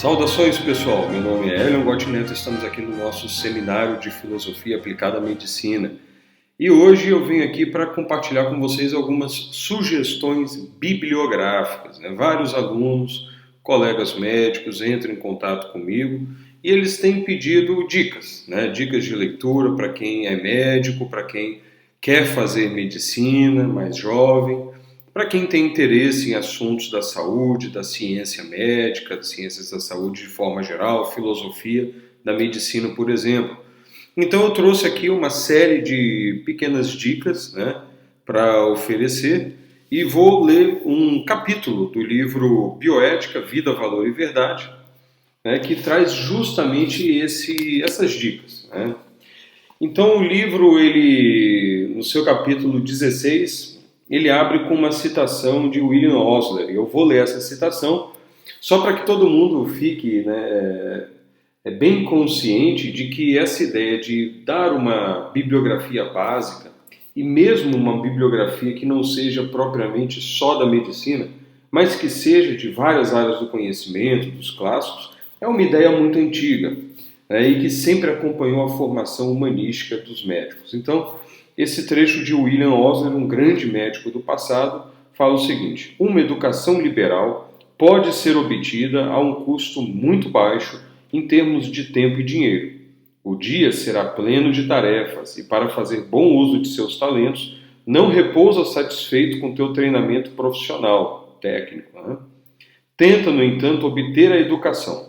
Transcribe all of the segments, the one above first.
Saudações, pessoal, meu nome é Elion Gotti Neto, estamos aqui no nosso seminário de Filosofia Aplicada à Medicina e hoje eu venho aqui para compartilhar com vocês algumas sugestões bibliográficas. Vários alunos, colegas médicos entram em contato comigo e eles têm pedido dicas, dicas de leitura para quem é médico, para quem quer fazer medicina, mais jovem, para quem tem interesse em assuntos da saúde, da ciência médica, de ciências da saúde de forma geral, filosofia da medicina, por exemplo. Então eu trouxe aqui uma série de pequenas dicas para oferecer e vou ler um capítulo do livro Bioética, Vida, Valor e Verdade, que traz justamente essas dicas. Então o livro, no seu capítulo 16, ele abre com uma citação de William Osler. Eu vou ler essa citação só para que todo mundo fique bem consciente de que essa ideia de dar uma bibliografia básica, e mesmo uma bibliografia que não seja propriamente só da medicina, mas que seja de várias áreas do conhecimento, dos clássicos, é uma ideia muito antiga e que sempre acompanhou a formação humanística dos médicos. Então, esse trecho de William Osler, um grande médico do passado, fala o seguinte: uma educação liberal pode ser obtida a um custo muito baixo em termos de tempo e dinheiro. O dia será pleno de tarefas e, para fazer bom uso de seus talentos, não repousa satisfeito com teu treinamento profissional, técnico. Tenta, no entanto, obter a educação,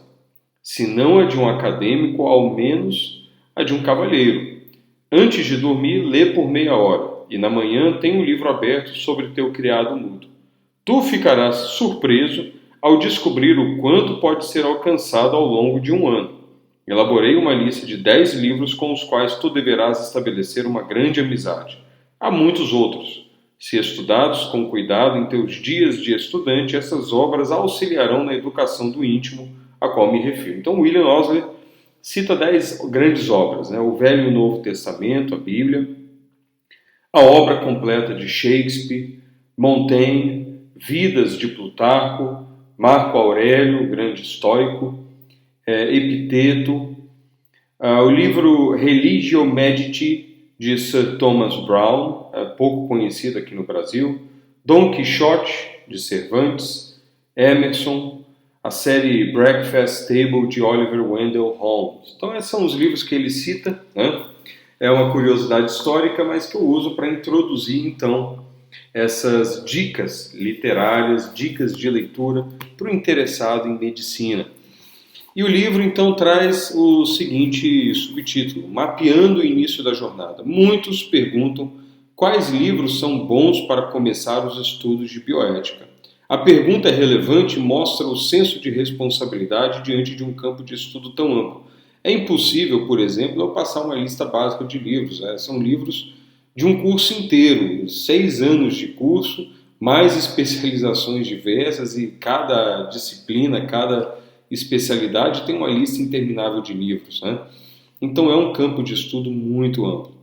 se não a de um acadêmico, ao menos a de um cavalheiro. Antes de dormir, lê por meia hora, e na manhã tem um livro aberto sobre teu criado mudo. Tu ficarás surpreso ao descobrir o quanto pode ser alcançado ao longo de um ano. Elaborei uma lista de 10 livros com os quais tu deverás estabelecer uma grande amizade. Há muitos outros. Se estudados com cuidado em teus dias de estudante, essas obras auxiliarão na educação do íntimo a qual me refiro. Então, William Osler cita 10 grandes obras, o Velho e o Novo Testamento, a Bíblia, a obra completa de Shakespeare, Montaigne, Vidas de Plutarco, Marco Aurélio, o grande estoico, Epiteto, o livro Religio Medici, de Sir Thomas Browne, pouco conhecido aqui no Brasil, Dom Quixote, de Cervantes, Emerson, a série Breakfast Table, de Oliver Wendell Holmes. Então esses são os livros que ele cita, É uma curiosidade histórica, mas que eu uso para introduzir, então, essas dicas literárias, dicas de leitura para o interessado em medicina. E o livro, então, traz o seguinte subtítulo: Mapeando o início da jornada. Muitos perguntam quais livros são bons para começar os estudos de bioética. A pergunta é relevante e mostra o senso de responsabilidade diante de um campo de estudo tão amplo. É impossível, por exemplo, eu passar uma lista básica de livros. São livros de um curso inteiro, 6 anos de curso, mais especializações diversas, e cada disciplina, cada especialidade tem uma lista interminável de livros. Então é um campo de estudo muito amplo.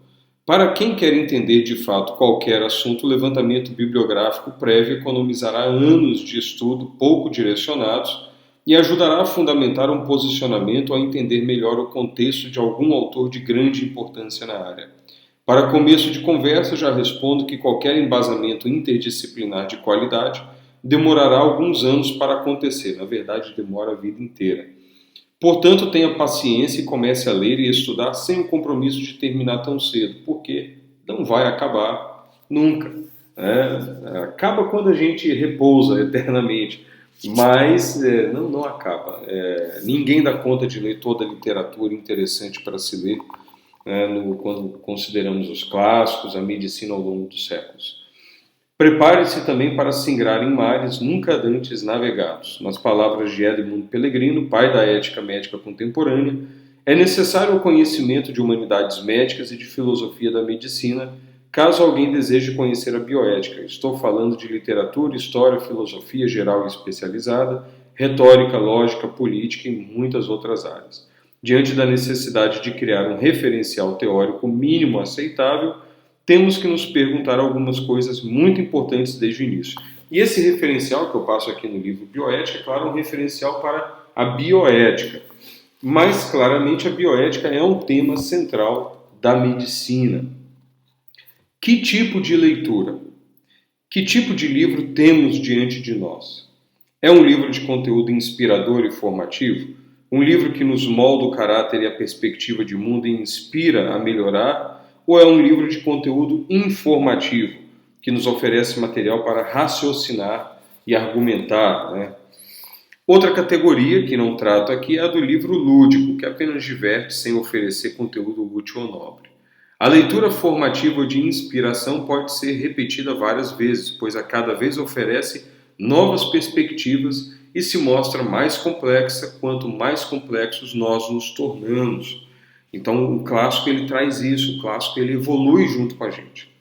Para quem quer entender de fato qualquer assunto, o levantamento bibliográfico prévio economizará anos de estudo pouco direcionados e ajudará a fundamentar um posicionamento, a entender melhor o contexto de algum autor de grande importância na área. Para começo de conversa, já respondo que qualquer embasamento interdisciplinar de qualidade demorará alguns anos para acontecer. Na verdade, demora a vida inteira. Portanto, tenha paciência e comece a ler e estudar sem o compromisso de terminar tão cedo, porque não vai acabar nunca. Acaba quando a gente repousa eternamente, mas não acaba. Ninguém dá conta de ler toda a literatura interessante para se ler quando consideramos os clássicos, a medicina ao longo dos séculos. Prepare-se também para singrar em mares nunca antes navegados. Nas palavras de Edmund Pellegrino, pai da ética médica contemporânea, é necessário o conhecimento de humanidades médicas e de filosofia da medicina, caso alguém deseje conhecer a bioética. Estou falando de literatura, história, filosofia geral e especializada, retórica, lógica, política e muitas outras áreas. Diante da necessidade de criar um referencial teórico mínimo aceitável, temos que nos perguntar algumas coisas muito importantes desde o início. E esse referencial que eu passo aqui no livro Bioética, é claro, um referencial para a bioética. Mas, claramente, a bioética é um tema central da medicina. Que tipo de leitura? Que tipo de livro temos diante de nós? É um livro de conteúdo inspirador e formativo? Um livro que nos molda o caráter e a perspectiva de mundo e inspira a melhorar? Ou é um livro de conteúdo informativo, que nos oferece material para raciocinar e argumentar, né? Outra categoria que não trato aqui é a do livro lúdico, que apenas diverte sem oferecer conteúdo útil ou nobre. A leitura formativa ou de inspiração pode ser repetida várias vezes, pois a cada vez oferece novas perspectivas e se mostra mais complexa quanto mais complexos nós nos tornamos. Então o clássico ele traz isso, o clássico ele evolui junto com a gente.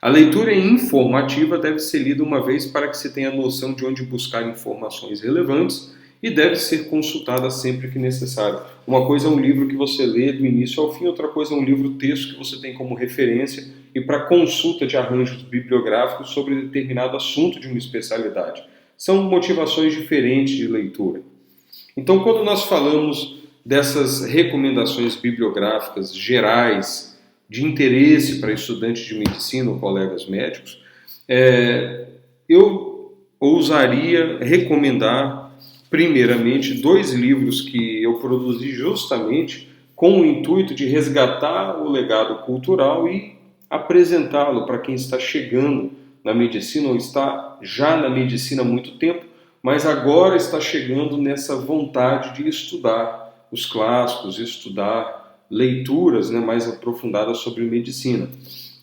A leitura informativa deve ser lida uma vez para que se tenha noção de onde buscar informações relevantes e deve ser consultada sempre que necessário. Uma coisa é um livro que você lê do início ao fim, outra coisa é um livro-texto que você tem como referência e para consulta de arranjos bibliográficos sobre determinado assunto de uma especialidade. São motivações diferentes de leitura. Então, quando nós falamos dessas recomendações bibliográficas gerais de interesse para estudantes de medicina ou colegas médicos, eu ousaria recomendar, primeiramente, 2 livros que eu produzi justamente com o intuito de resgatar o legado cultural e apresentá-lo para quem está chegando na medicina ou está já na medicina há muito tempo, mas agora está chegando nessa vontade de estudar os clássicos, estudar leituras, né, mais aprofundadas sobre medicina.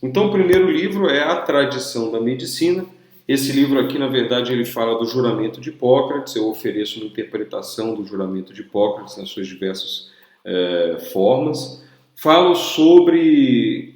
Então, o primeiro livro é A Tradição da Medicina. Esse livro aqui, na verdade, ele fala do juramento de Hipócrates. Eu ofereço uma interpretação do juramento de Hipócrates nas suas diversas formas. Falo sobre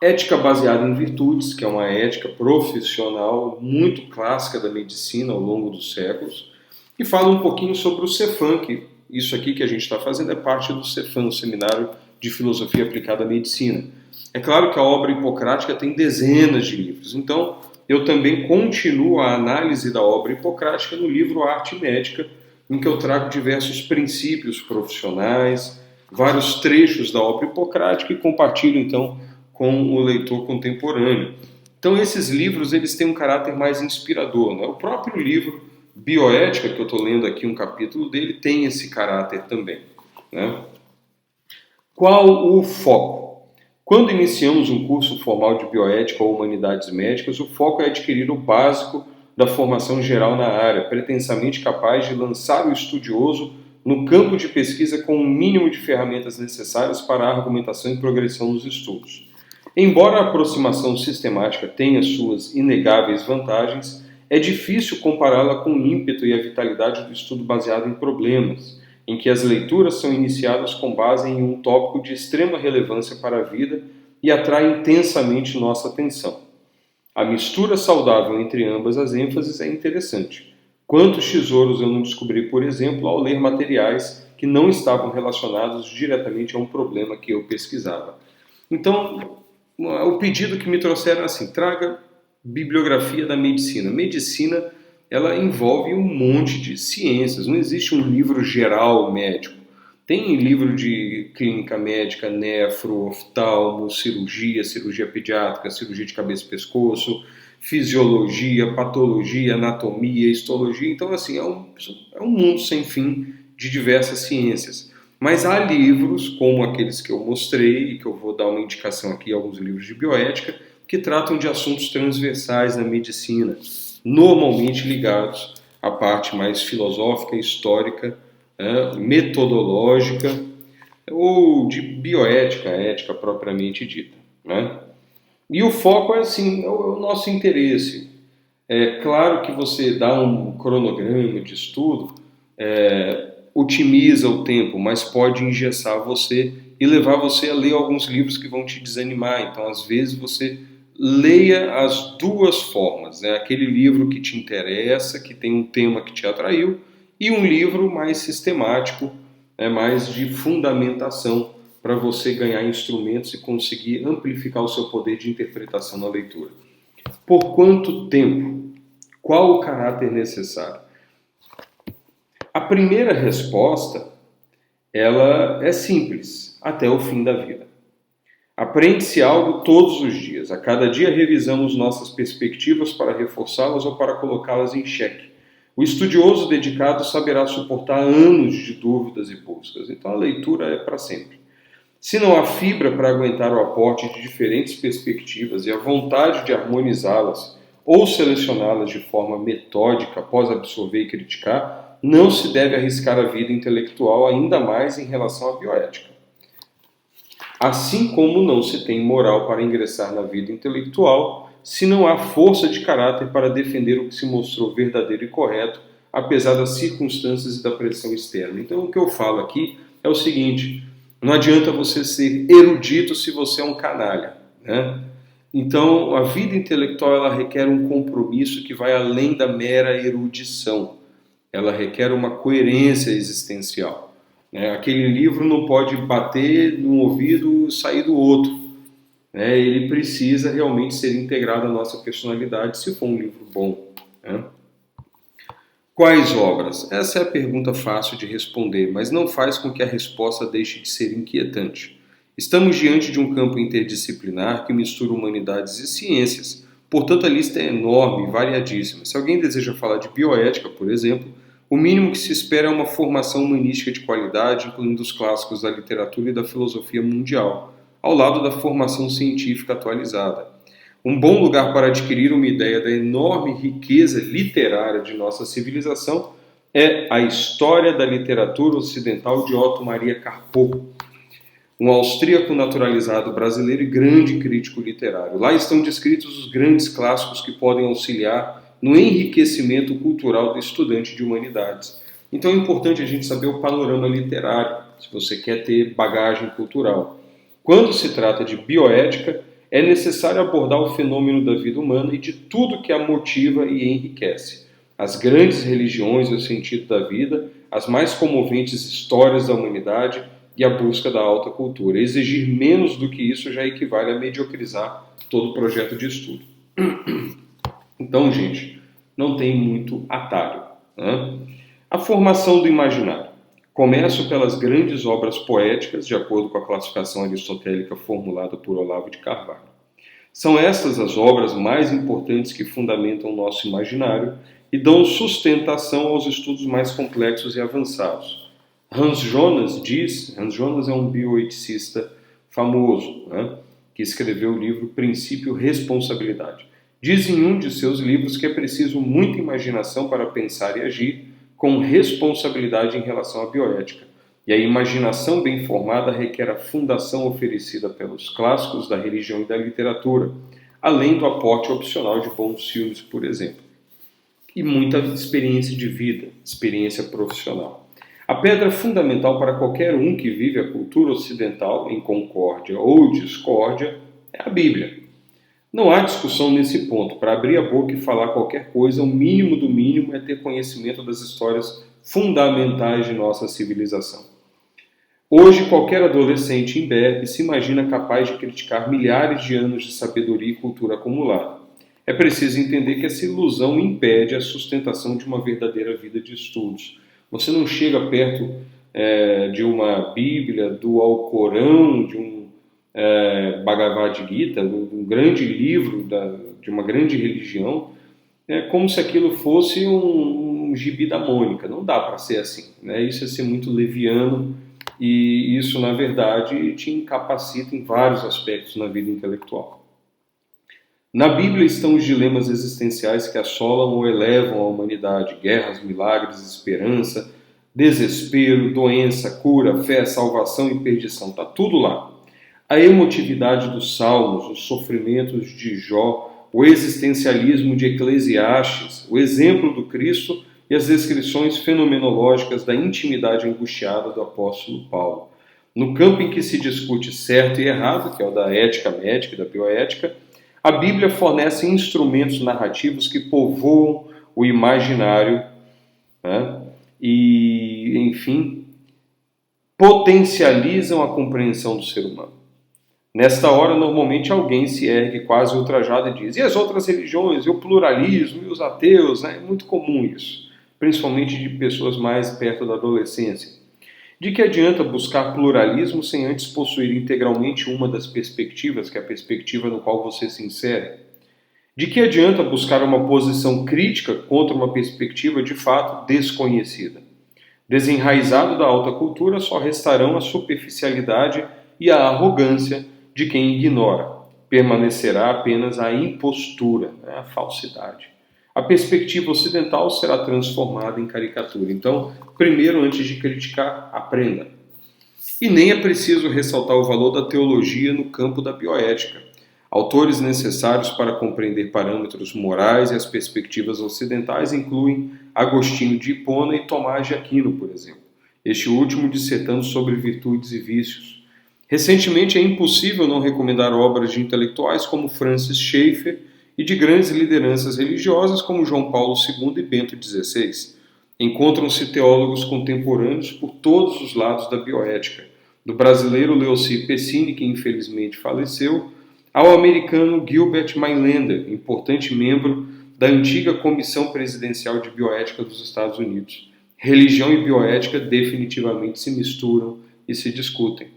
ética baseada em virtudes, que é uma ética profissional muito clássica da medicina ao longo dos séculos. E falo um pouquinho sobre o Cefam, que isso aqui que a gente está fazendo é parte do Cefam, o Seminário de Filosofia Aplicada à Medicina. É claro que a obra hipocrática tem dezenas de livros, então eu também continuo a análise da obra hipocrática no livro Arte Médica, em que eu trago diversos princípios profissionais, vários trechos da obra hipocrática e compartilho então com o leitor contemporâneo. Então esses livros eles têm um caráter mais inspirador, né? O próprio livro Bioética, que eu estou lendo aqui um capítulo dele, tem esse caráter também, né? Qual o foco? Quando iniciamos um curso formal de bioética ou humanidades médicas, o foco é adquirir o básico da formação geral na área, pretensamente capaz de lançar o estudioso no campo de pesquisa com o mínimo de ferramentas necessárias para a argumentação e progressão dos estudos. Embora a aproximação sistemática tenha suas inegáveis vantagens, é difícil compará-la com o ímpeto e a vitalidade do estudo baseado em problemas, em que as leituras são iniciadas com base em um tópico de extrema relevância para a vida e atrai intensamente nossa atenção. A mistura saudável entre ambas as ênfases é interessante. Quantos tesouros eu não descobri, por exemplo, ao ler materiais que não estavam relacionados diretamente a um problema que eu pesquisava. Então, o pedido que me trouxeram é assim: traga bibliografia da medicina. Medicina, ela envolve um monte de ciências, não existe um livro geral médico. Tem livro de clínica médica, nefro, oftalmo, cirurgia, cirurgia pediátrica, cirurgia de cabeça e pescoço, fisiologia, patologia, anatomia, histologia. Então, assim, é um mundo sem fim de diversas ciências. Mas há livros, como aqueles que eu mostrei, e que eu vou dar uma indicação aqui, alguns livros de bioética, que tratam de assuntos transversais na medicina, normalmente ligados à parte mais filosófica, histórica, metodológica ou de bioética, ética propriamente dita, né? E o foco é assim, é o nosso interesse. É claro que você dá um cronograma de estudo, otimiza o tempo, mas pode engessar você e levar você a ler alguns livros que vão te desanimar. Então, às vezes, você leia as duas formas, né? Aquele livro que te interessa, que tem um tema que te atraiu, e um livro mais sistemático, mais de fundamentação, para você ganhar instrumentos e conseguir amplificar o seu poder de interpretação na leitura. Por quanto tempo? Qual o caráter necessário? A primeira resposta, ela é simples, até o fim da vida. Aprende-se algo todos os dias. A cada dia revisamos nossas perspectivas para reforçá-las ou para colocá-las em xeque. O estudioso dedicado saberá suportar anos de dúvidas e buscas. Então a leitura é para sempre. Se não há fibra para aguentar o aporte de diferentes perspectivas e a vontade de harmonizá-las ou selecioná-las de forma metódica após absorver e criticar, não se deve arriscar a vida intelectual, ainda mais em relação à bioética. Assim como não se tem moral para ingressar na vida intelectual, se não há força de caráter para defender o que se mostrou verdadeiro e correto, apesar das circunstâncias e da pressão externa. Então, o que eu falo aqui é o seguinte: não adianta você ser erudito se você é um canalha, né? Então, a vida intelectual ela requer um compromisso que vai além da mera erudição. Ela requer uma coerência existencial. Aquele livro não pode bater num ouvido e sair do outro. Ele precisa realmente ser integrado à nossa personalidade, se for um livro bom. Quais obras? Essa é a pergunta fácil de responder, mas não faz com que a resposta deixe de ser inquietante. Estamos diante de um campo interdisciplinar que mistura humanidades e ciências, portanto a lista é enorme e variadíssima. Se alguém deseja falar de bioética, por exemplo, o mínimo que se espera é uma formação humanística de qualidade, incluindo os clássicos da literatura e da filosofia mundial, ao lado da formação científica atualizada. Um bom lugar para adquirir uma ideia da enorme riqueza literária de nossa civilização é a História da Literatura Ocidental de Otto Maria Carpo, um austríaco naturalizado brasileiro e grande crítico literário. Lá estão descritos os grandes clássicos que podem auxiliar no enriquecimento cultural do estudante de humanidades. Então é importante a gente saber o panorama literário, se você quer ter bagagem cultural. Quando se trata de bioética, é necessário abordar o fenômeno da vida humana e de tudo que a motiva e enriquece. As grandes religiões e o sentido da vida, as mais comoventes histórias da humanidade e a busca da alta cultura. Exigir menos do que isso já equivale a mediocrizar todo o projeto de estudo. Então, gente, não tem muito atalho. A formação do imaginário. Começo pelas grandes obras poéticas, de acordo com a classificação aristotélica formulada por Olavo de Carvalho. São estas as obras mais importantes que fundamentam o nosso imaginário e dão sustentação aos estudos mais complexos e avançados. Hans Jonas é um bioeticista famoso, que escreveu o livro Princípio Responsabilidade. Diz em um de seus livros que é preciso muita imaginação para pensar e agir com responsabilidade em relação à bioética. E a imaginação bem formada requer a fundação oferecida pelos clássicos da religião e da literatura, além do aporte opcional de bons filmes, por exemplo. E muita experiência de vida, experiência profissional. A pedra fundamental para qualquer um que vive a cultura ocidental em concórdia ou discórdia é a Bíblia. Não há discussão nesse ponto. Para abrir a boca e falar qualquer coisa, o mínimo do mínimo é ter conhecimento das histórias fundamentais de nossa civilização. Hoje, qualquer adolescente imberbe se imagina capaz de criticar milhares de anos de sabedoria e cultura acumulada. É preciso entender que essa ilusão impede a sustentação de uma verdadeira vida de estudos. Você não chega perto de uma Bíblia, do Alcorão, de um Bhagavad Gita, um grande livro de uma grande religião, como se aquilo fosse um gibi da Mônica. Não dá para ser assim. Isso é ser muito leviano e isso, na verdade, te incapacita em vários aspectos na vida intelectual. Na Bíblia estão os dilemas existenciais que assolam ou elevam a humanidade: guerras, milagres, esperança, desespero, doença, cura, fé, salvação e perdição. Está tudo lá. A emotividade dos Salmos, os sofrimentos de Jó, o existencialismo de Eclesiastes, o exemplo do Cristo e as descrições fenomenológicas da intimidade angustiada do apóstolo Paulo. No campo em que se discute certo e errado, que é o da ética médica e da bioética, a Bíblia fornece instrumentos narrativos que povoam o imaginário, e, enfim, potencializam a compreensão do ser humano. Nesta hora, normalmente alguém se ergue quase ultrajado e diz: e as outras religiões, e o pluralismo, e os ateus? É muito comum isso. principalmente de pessoas mais perto da adolescência. De que adianta buscar pluralismo sem antes possuir integralmente uma das perspectivas, que é a perspectiva no qual você se insere? De que adianta buscar uma posição crítica contra uma perspectiva de fato desconhecida? Desenraizado da alta cultura, só restarão a superficialidade e a arrogância de quem ignora. Permanecerá apenas a impostura, a falsidade. A perspectiva ocidental será transformada em caricatura. Então, primeiro, antes de criticar, aprenda. E nem é preciso ressaltar o valor da teologia no campo da bioética. Autores necessários para compreender parâmetros morais e as perspectivas ocidentais incluem Agostinho de Hipona e Tomás de Aquino, por exemplo, este último dissertando sobre virtudes e vícios. Recentemente é impossível não recomendar obras de intelectuais como Francis Schaeffer e de grandes lideranças religiosas como João Paulo II e Bento XVI. Encontram-se teólogos contemporâneos por todos os lados da bioética, do brasileiro Leoci Pessini, que infelizmente faleceu, ao americano Gilbert Mainlander, importante membro da antiga Comissão Presidencial de Bioética dos Estados Unidos. Religião e bioética definitivamente se misturam e se discutem.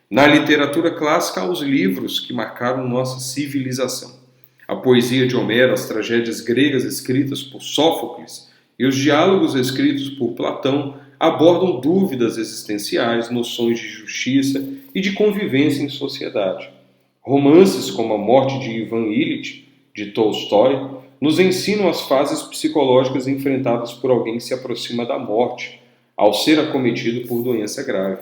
Na literatura clássica, há os livros que marcaram nossa civilização. A poesia de Homero, as tragédias gregas escritas por Sófocles e os diálogos escritos por Platão abordam dúvidas existenciais, noções de justiça e de convivência em sociedade. Romances como A Morte de Ivan Ilitch, de Tolstói, nos ensinam as fases psicológicas enfrentadas por alguém que se aproxima da morte, ao ser acometido por doença grave.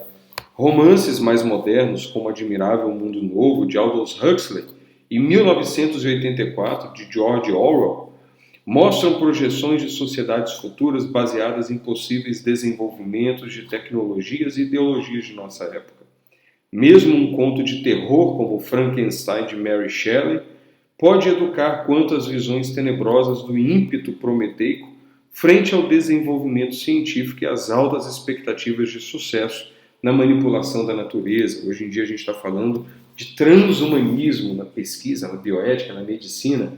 Romances mais modernos, como Admirável Mundo Novo, de Aldous Huxley, e 1984, de George Orwell, mostram projeções de sociedades futuras baseadas em possíveis desenvolvimentos de tecnologias e ideologias de nossa época. Mesmo um conto de terror como Frankenstein de Mary Shelley pode educar quanto às visões tenebrosas do ímpeto prometeico frente ao desenvolvimento científico e às altas expectativas de sucesso na manipulação da natureza. Hoje em dia a gente está falando de transhumanismo na pesquisa, na bioética, na medicina.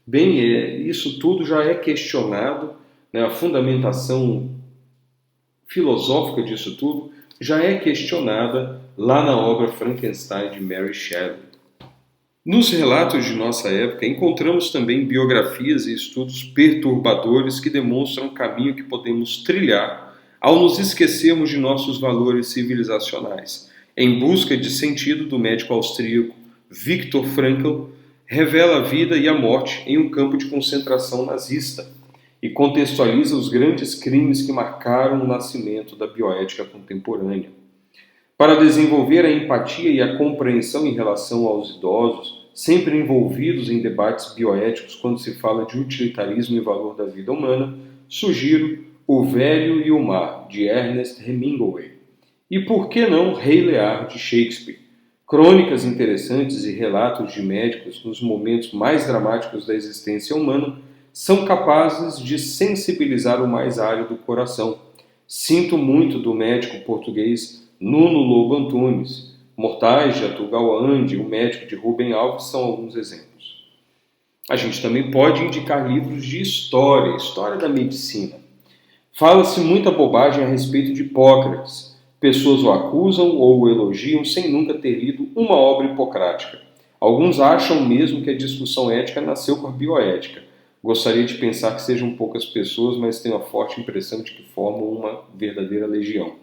Bem, isso tudo já é questionado, né? A fundamentação filosófica disso tudo já é questionada lá na obra Frankenstein de Mary Shelley. Nos relatos de nossa época, encontramos também biografias e estudos perturbadores que demonstram o caminho que podemos trilhar ao nos esquecermos de nossos valores civilizacionais. Em Busca de Sentido, do médico austríaco Viktor Frankl, revela a vida e a morte em um campo de concentração nazista e contextualiza os grandes crimes que marcaram o nascimento da bioética contemporânea. Para desenvolver a empatia e a compreensão em relação aos idosos, sempre envolvidos em debates bioéticos quando se fala de utilitarismo e valor da vida humana, sugiro O Velho e o Mar, de Ernest Hemingway. E por que não Rei Lear, de Shakespeare? Crônicas interessantes e relatos de médicos nos momentos mais dramáticos da existência humana são capazes de sensibilizar o mais árido coração. Sinto muito do médico português Nuno Lobo Antunes. Mortais de Atul Gawande, o médico de Rubem Alves são alguns exemplos. A gente também pode indicar livros de história da medicina. Fala-se muita bobagem a respeito de Hipócrates. Pessoas o acusam ou o elogiam sem nunca ter lido uma obra hipocrática. Alguns acham mesmo que a discussão ética nasceu com a bioética. Gostaria de pensar que sejam poucas pessoas, mas tenho a forte impressão de que formam uma verdadeira legião.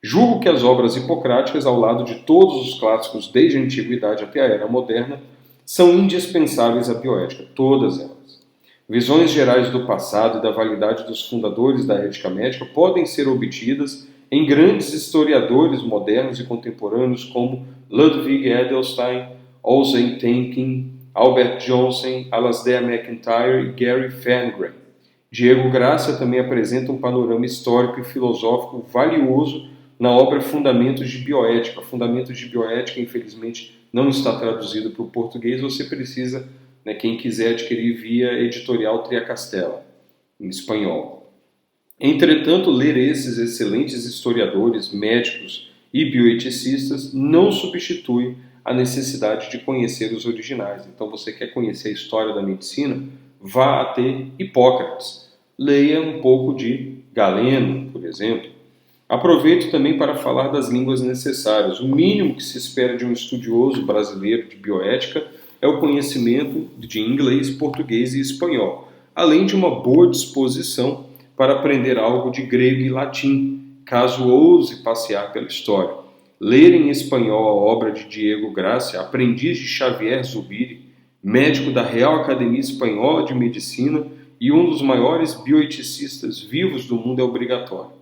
Julgo que as obras hipocráticas, ao lado de todos os clássicos desde a antiguidade até a era moderna, são indispensáveis à bioética, todas elas. Visões gerais do passado e da validade dos fundadores da ética médica podem ser obtidas em grandes historiadores modernos e contemporâneos como Ludwig Edelstein, Ozan Tenkin, Albert Johnson, Alasdair MacIntyre e Gary Ferngren. Diego Graça também apresenta um panorama histórico e filosófico valioso na obra Fundamentos de Bioética. Fundamentos de Bioética, infelizmente, não está traduzido para o português. Você precisa, quem quiser adquirir via editorial Triacastela, em espanhol. Entretanto, ler esses excelentes historiadores, médicos e bioeticistas não substitui a necessidade de conhecer os originais. Então, você quer conhecer a história da medicina? Vá até Hipócrates. leia um pouco de Galeno, por exemplo. Aproveito também para falar das línguas necessárias. O mínimo que se espera de um estudioso brasileiro de bioética é o conhecimento de inglês, português e espanhol, além de uma boa disposição para aprender algo de grego e latim, caso ouse passear pela história. Ler em espanhol a obra de Diego Gracia, aprendiz de Xavier Zubiri, médico da Real Academia Espanhola de Medicina e um dos maiores bioeticistas vivos do mundo, é obrigatório.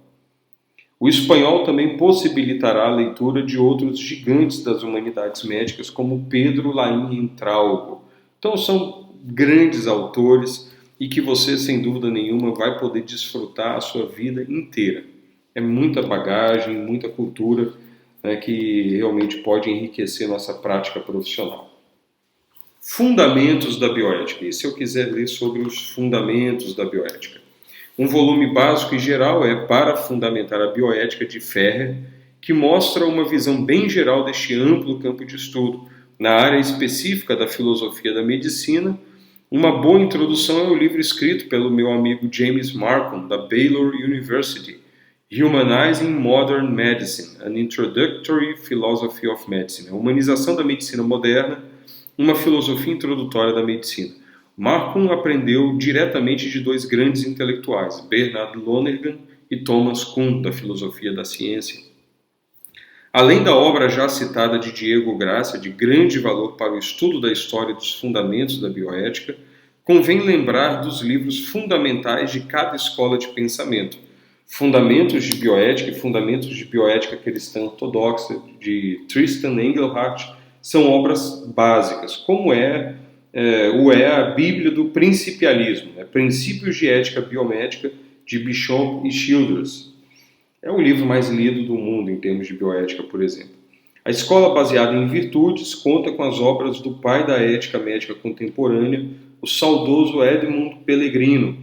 O espanhol também possibilitará a leitura de outros gigantes das humanidades médicas, como Pedro Laín Entralgo. Então são grandes autores e que você, sem dúvida nenhuma, vai poder desfrutar a sua vida inteira. É muita bagagem, muita cultura, né, que realmente pode enriquecer nossa prática profissional. Fundamentos da bioética. E se eu quiser ler sobre os fundamentos da bioética? Um volume básico e geral é Para Fundamentar a Bioética, de Ferrer, que mostra uma visão bem geral deste amplo campo de estudo. Na área específica da filosofia da medicina, uma boa introdução é o livro escrito pelo meu amigo James Markham, da Baylor University, Humanizing Modern Medicine, An Introductory Philosophy of Medicine, a humanização da medicina moderna, uma filosofia introdutória da medicina. Markham aprendeu diretamente de dois grandes intelectuais, Bernard Lonergan e Thomas Kuhn, da filosofia da ciência. Além da obra já citada de Diego Gracia, de grande valor para o estudo da história e dos fundamentos da bioética, convém lembrar dos livros fundamentais de cada escola de pensamento. Fundamentos de Bioética e Fundamentos de Bioética Cristã Ortodoxa, de Tristan Engelhardt, são obras básicas, como é a Bíblia do Principialismo, Princípios de Ética Biomédica, de Bishop e Childress. É o livro mais lido do mundo em termos de bioética, por exemplo. A escola baseada em virtudes conta com as obras do pai da ética médica contemporânea, o saudoso Edmund Pellegrino,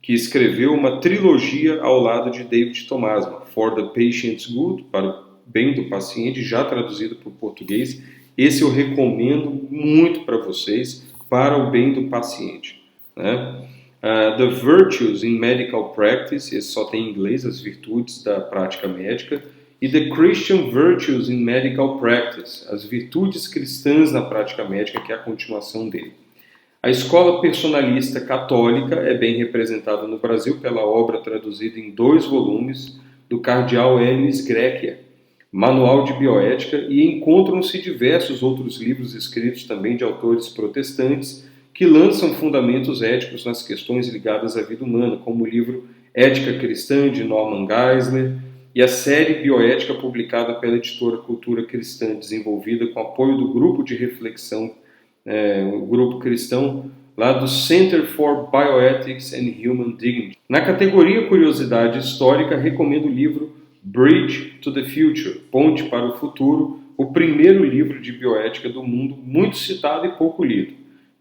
que escreveu uma trilogia ao lado de David Tomasma, For the Patient's Good, para o bem do paciente, já traduzido para o português. Esse eu recomendo muito para vocês, para o bem do paciente. Né? The Virtues in Medical Practice, esse só tem em inglês, as virtudes da prática médica, e The Christian Virtues in Medical Practice, as virtudes cristãs na prática médica, que é a continuação dele. A escola personalista católica é bem representada no Brasil pela obra traduzida em 2 volumes do cardeal Hermes Grecia, Manual de Bioética, e encontram-se diversos outros livros escritos também de autores protestantes que lançam fundamentos éticos nas questões ligadas à vida humana, como o livro Ética Cristã, de Norman Geisler, e a série Bioética publicada pela editora Cultura Cristã, desenvolvida com apoio do grupo de reflexão, o grupo cristão, lá do Center for Bioethics and Human Dignity. Na categoria Curiosidade Histórica, recomendo o livro Bridge to the Future, Ponte para o Futuro, o primeiro livro de bioética do mundo, muito citado e pouco lido,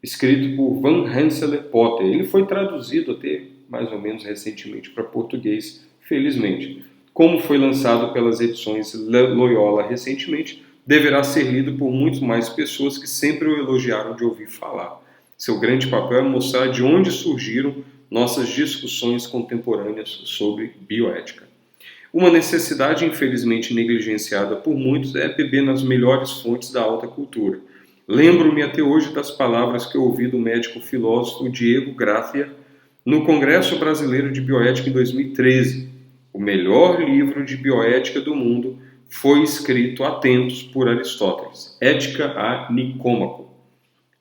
escrito por Van Rensselaer Potter. Ele foi traduzido até mais ou menos recentemente para português, felizmente. Como foi lançado pelas edições Loyola recentemente, deverá ser lido por muito mais pessoas que sempre o elogiaram de ouvir falar. Seu grande papel é mostrar de onde surgiram nossas discussões contemporâneas sobre bioética. Uma necessidade infelizmente negligenciada por muitos é beber nas melhores fontes da alta cultura. Lembro-me até hoje das palavras que eu ouvi do médico filósofo Diego Gracia no Congresso Brasileiro de Bioética em 2013. O melhor livro de bioética do mundo foi escrito a tempos por Aristóteles, Ética a Nicômaco.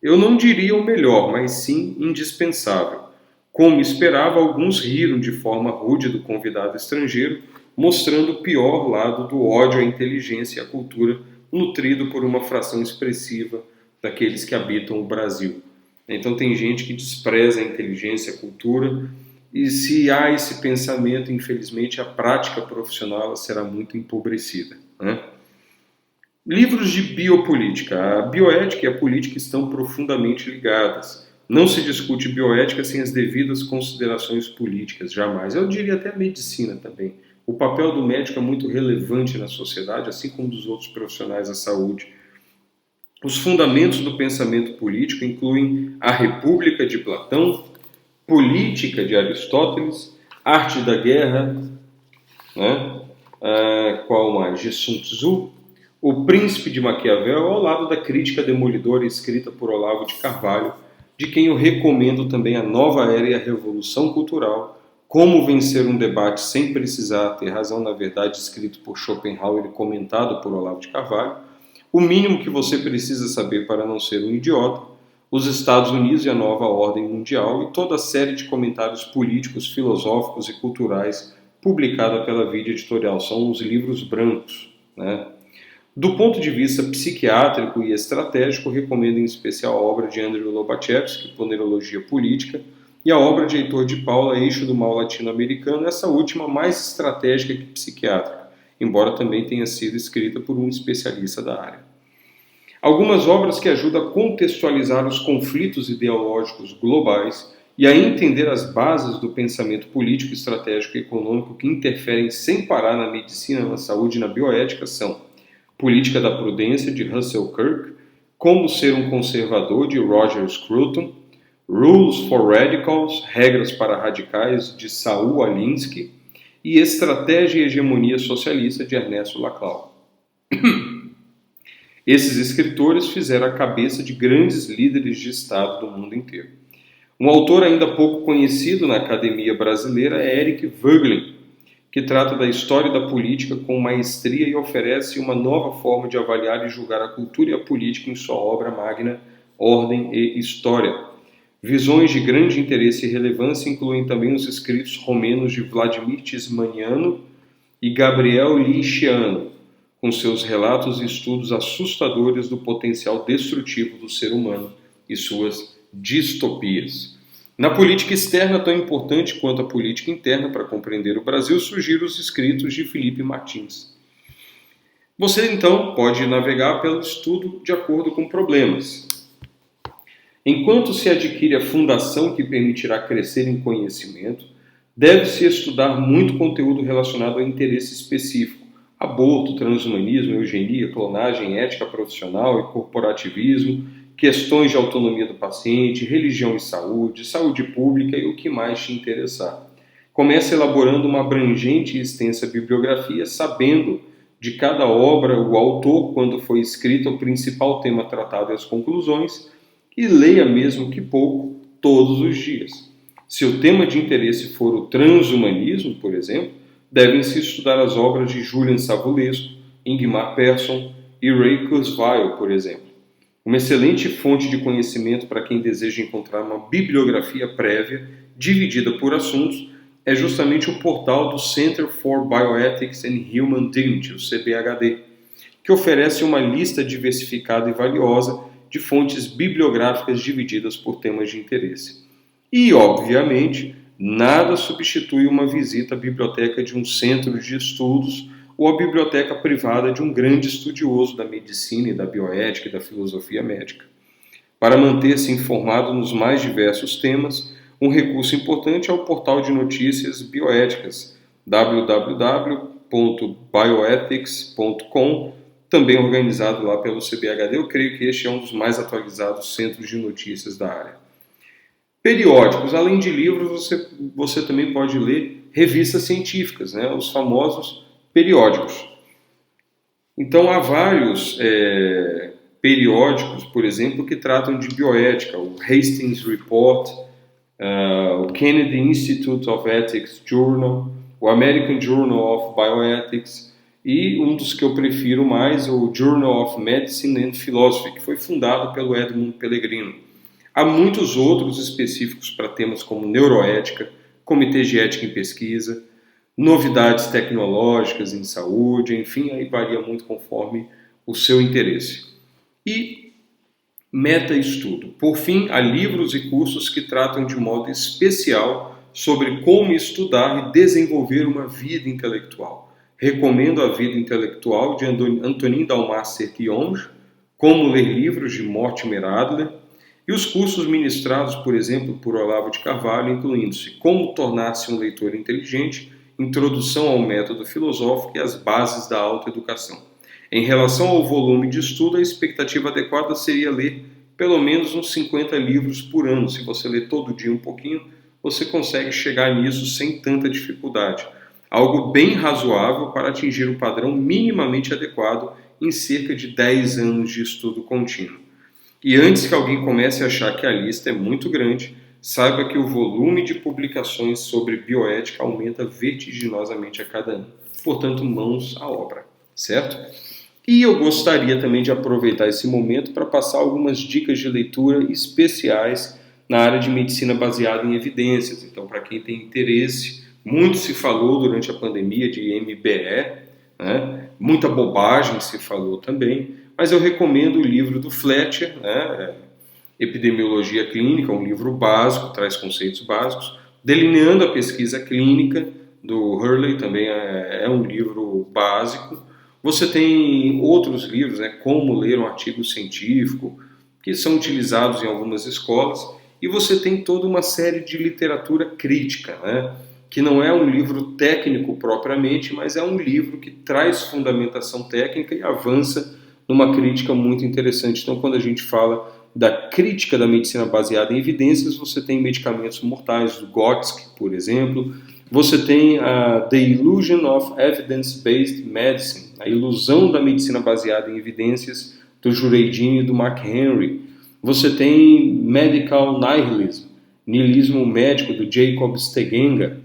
Eu não diria o melhor, mas sim indispensável. Como esperava, alguns riram de forma rude do convidado estrangeiro, mostrando o pior lado do ódio à inteligência e à cultura, nutrido por uma fração expressiva daqueles que habitam o Brasil. Então tem gente que despreza a inteligência e a cultura, e se há esse pensamento, infelizmente, a prática profissional será muito empobrecida. Né? Livros de biopolítica. A bioética e a política estão profundamente ligadas. Não se discute bioética sem as devidas considerações políticas, jamais. Eu diria até a medicina também. O papel do médico é muito relevante na sociedade, assim como dos outros profissionais da saúde. Os fundamentos do pensamento político incluem a República de Platão, Política de Aristóteles, Arte da Guerra, né? Qual mais? De Sun Tzu, O Príncipe de Maquiavel, ao lado da crítica demolidora escrita por Olavo de Carvalho, de quem eu recomendo também A Nova Era e a Revolução Cultural, Como Vencer um Debate Sem Precisar Ter Razão na Verdade, escrito por Schopenhauer e comentado por Olavo de Carvalho, O Mínimo que Você Precisa Saber para Não Ser um Idiota, Os Estados Unidos e a Nova Ordem Mundial e toda a série de comentários políticos, filosóficos e culturais publicada pela Vida Editorial. São os livros brancos, né? Do ponto de vista psiquiátrico e estratégico, recomendo em especial a obra de Andrew Lobachevsky, Ponerologia Política, e a obra de Heitor de Paula, Eixo do Mal Latino-Americano, essa última mais estratégica que psiquiátrica, embora também tenha sido escrita por um especialista da área. Algumas obras que ajudam a contextualizar os conflitos ideológicos globais e a entender as bases do pensamento político, estratégico e econômico que interferem sem parar na medicina, na saúde e na bioética são Política da Prudência, de Russell Kirk, Como Ser um Conservador, de Roger Scruton, Rules for Radicals, Regras para Radicais, de Saul Alinsky, e Estratégia e Hegemonia Socialista, de Ernesto Laclau. Esses escritores fizeram a cabeça de grandes líderes de Estado do mundo inteiro. Um autor ainda pouco conhecido na academia brasileira é Eric Voegelin, que trata da história da política com maestria e oferece uma nova forma de avaliar e julgar a cultura e a política em sua obra magna Ordem e História. Visões de grande interesse e relevância incluem também os escritos romenos de Vladimir Tismaniano e Gabriel Linciano, com seus relatos e estudos assustadores do potencial destrutivo do ser humano e suas distopias. Na política externa, tão importante quanto a política interna para compreender o Brasil, surgiram os escritos de Felipe Martins. Você, então, pode navegar pelo estudo de acordo com problemas. Enquanto se adquire a fundação que permitirá crescer em conhecimento, deve-se estudar muito conteúdo relacionado a interesse específico: aborto, transhumanismo, eugenia, clonagem, ética profissional e corporativismo, questões de autonomia do paciente, religião e saúde pública e o que mais te interessar. Comece elaborando uma abrangente e extensa bibliografia, sabendo de cada obra o autor, quando foi escrita, o principal tema tratado e as conclusões, e leia mesmo que pouco, todos os dias. Se o tema de interesse for o transhumanismo, por exemplo, devem-se estudar as obras de Julian Savulescu, Ingmar Persson e Ray Kurzweil, por exemplo. Uma excelente fonte de conhecimento para quem deseja encontrar uma bibliografia prévia, dividida por assuntos, é justamente o portal do Center for Bioethics and Human Dignity, o CBHD, que oferece uma lista diversificada e valiosa de fontes bibliográficas divididas por temas de interesse. E, obviamente, nada substitui uma visita à biblioteca de um centro de estudos ou a biblioteca privada de um grande estudioso da medicina e da bioética e da filosofia médica. Para manter-se informado nos mais diversos temas, um recurso importante é o portal de notícias bioéticas, www.bioethics.com, também organizado lá pelo CBHD. Eu creio que este é um dos mais atualizados centros de notícias da área. Periódicos. Além de livros, você também pode ler revistas científicas, né? Os famosos periódicos. Então, há vários periódicos, por exemplo, que tratam de bioética, o Hastings Report, o Kennedy Institute of Ethics Journal, o American Journal of Bioethics e um dos que eu prefiro mais, o Journal of Medicine and Philosophy, que foi fundado pelo Edmund Pellegrino. Há muitos outros específicos para temas como neuroética, comitês de ética em pesquisa, novidades tecnológicas em saúde, enfim, aí varia muito conforme o seu interesse. E meta-estudo. Por fim, há livros e cursos que tratam de modo especial sobre como estudar e desenvolver uma vida intelectual. Recomendo A Vida Intelectual, de Antonin Dalmar Serquionge, Como Ler Livros, de Mortimer Adler, e os cursos ministrados, por exemplo, por Olavo de Carvalho, incluindo-se Como Tornar-se um Leitor Inteligente, Introdução ao Método Filosófico e as Bases da Autoeducação. Em relação ao volume de estudo, a expectativa adequada seria ler pelo menos uns 50 livros por ano. Se você ler todo dia um pouquinho, você consegue chegar nisso sem tanta dificuldade. Algo bem razoável para atingir o padrão minimamente adequado em cerca de 10 anos de estudo contínuo. E antes que alguém comece a achar que a lista é muito grande, saiba que o volume de publicações sobre bioética aumenta vertiginosamente a cada ano. Portanto, mãos à obra, certo? E eu gostaria também de aproveitar esse momento para passar algumas dicas de leitura especiais na área de medicina baseada em evidências. Então, para quem tem interesse, muito se falou durante a pandemia de MBE, né? Muita bobagem se falou também, mas eu recomendo o livro do Fletcher, né? Epidemiologia Clínica, um livro básico, traz conceitos básicos. Delineando a pesquisa clínica, do Hurley, também é um livro básico. Você tem outros livros, né? Como ler um artigo científico, que são utilizados em algumas escolas. E você tem toda uma série de literatura crítica, né? Que não é um livro técnico propriamente, mas é um livro que traz fundamentação técnica e avança numa crítica muito interessante. Então, quando a gente fala da crítica da medicina baseada em evidências, você tem Medicamentos Mortais, do Gotsky, por exemplo. Você tem a The Illusion of Evidence-Based Medicine, a ilusão da medicina baseada em evidências, do Jureidini e do Mark Henry. Você tem Medical Nihilism, niilismo médico, do Jacob Stegenga,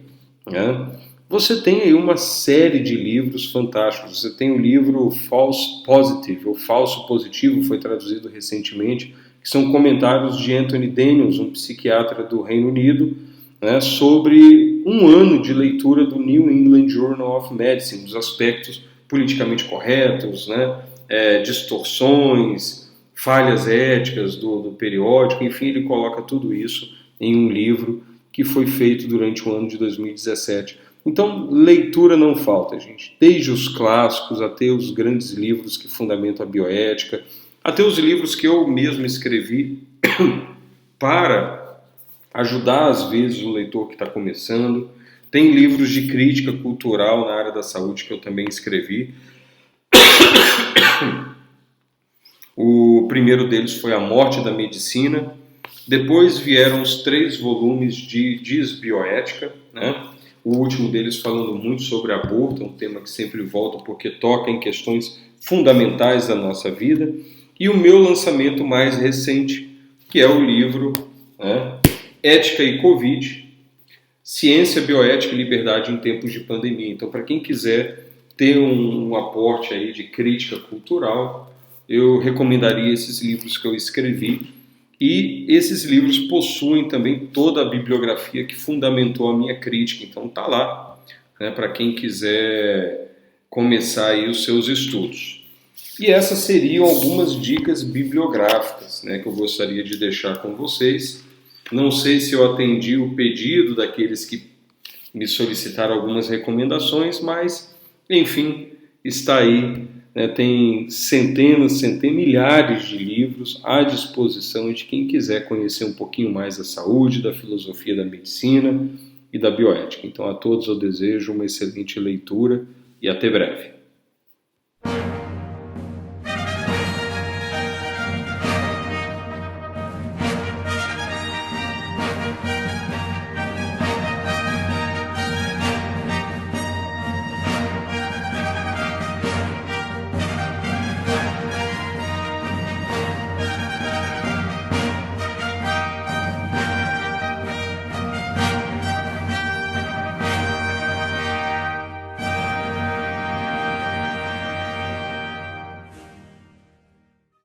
né? Você tem aí uma série de livros fantásticos. Você tem o livro False Positive, ou Falso Positivo, foi traduzido recentemente, que são comentários de Anthony Daniels, um psiquiatra do Reino Unido, né, sobre um ano de leitura do New England Journal of Medicine, dos aspectos politicamente corretos, né, distorções, falhas éticas do periódico, enfim, ele coloca tudo isso em um livro que foi feito durante o ano de 2017. Então, leitura não falta, gente. Desde os clássicos até os grandes livros que fundamentam a bioética, até os livros que eu mesmo escrevi para ajudar, às vezes, o leitor que está começando. Tem livros de crítica cultural na área da saúde que eu também escrevi. O primeiro deles foi A Morte da Medicina. Depois vieram os 3 volumes de Disbioética, né? O último deles falando muito sobre aborto, um tema que sempre volta porque toca em questões fundamentais da nossa vida. E o meu lançamento mais recente, que é o livro, né, Ética e Covid, Ciência, Bioética e Liberdade em Tempos de Pandemia. Então, para quem quiser ter um aporte aí de crítica cultural, eu recomendaria esses livros que eu escrevi. E esses livros possuem também toda a bibliografia que fundamentou a minha crítica. Então tá lá, né, para quem quiser começar aí os seus estudos. E essas seriam algumas dicas bibliográficas, né, que eu gostaria de deixar com vocês. Não sei se eu atendi o pedido daqueles que me solicitaram algumas recomendações, mas, enfim, está aí. Tem centenas, milhares de livros à disposição de quem quiser conhecer um pouquinho mais da saúde, da filosofia da medicina e da bioética. Então, a todos eu desejo uma excelente leitura e até breve.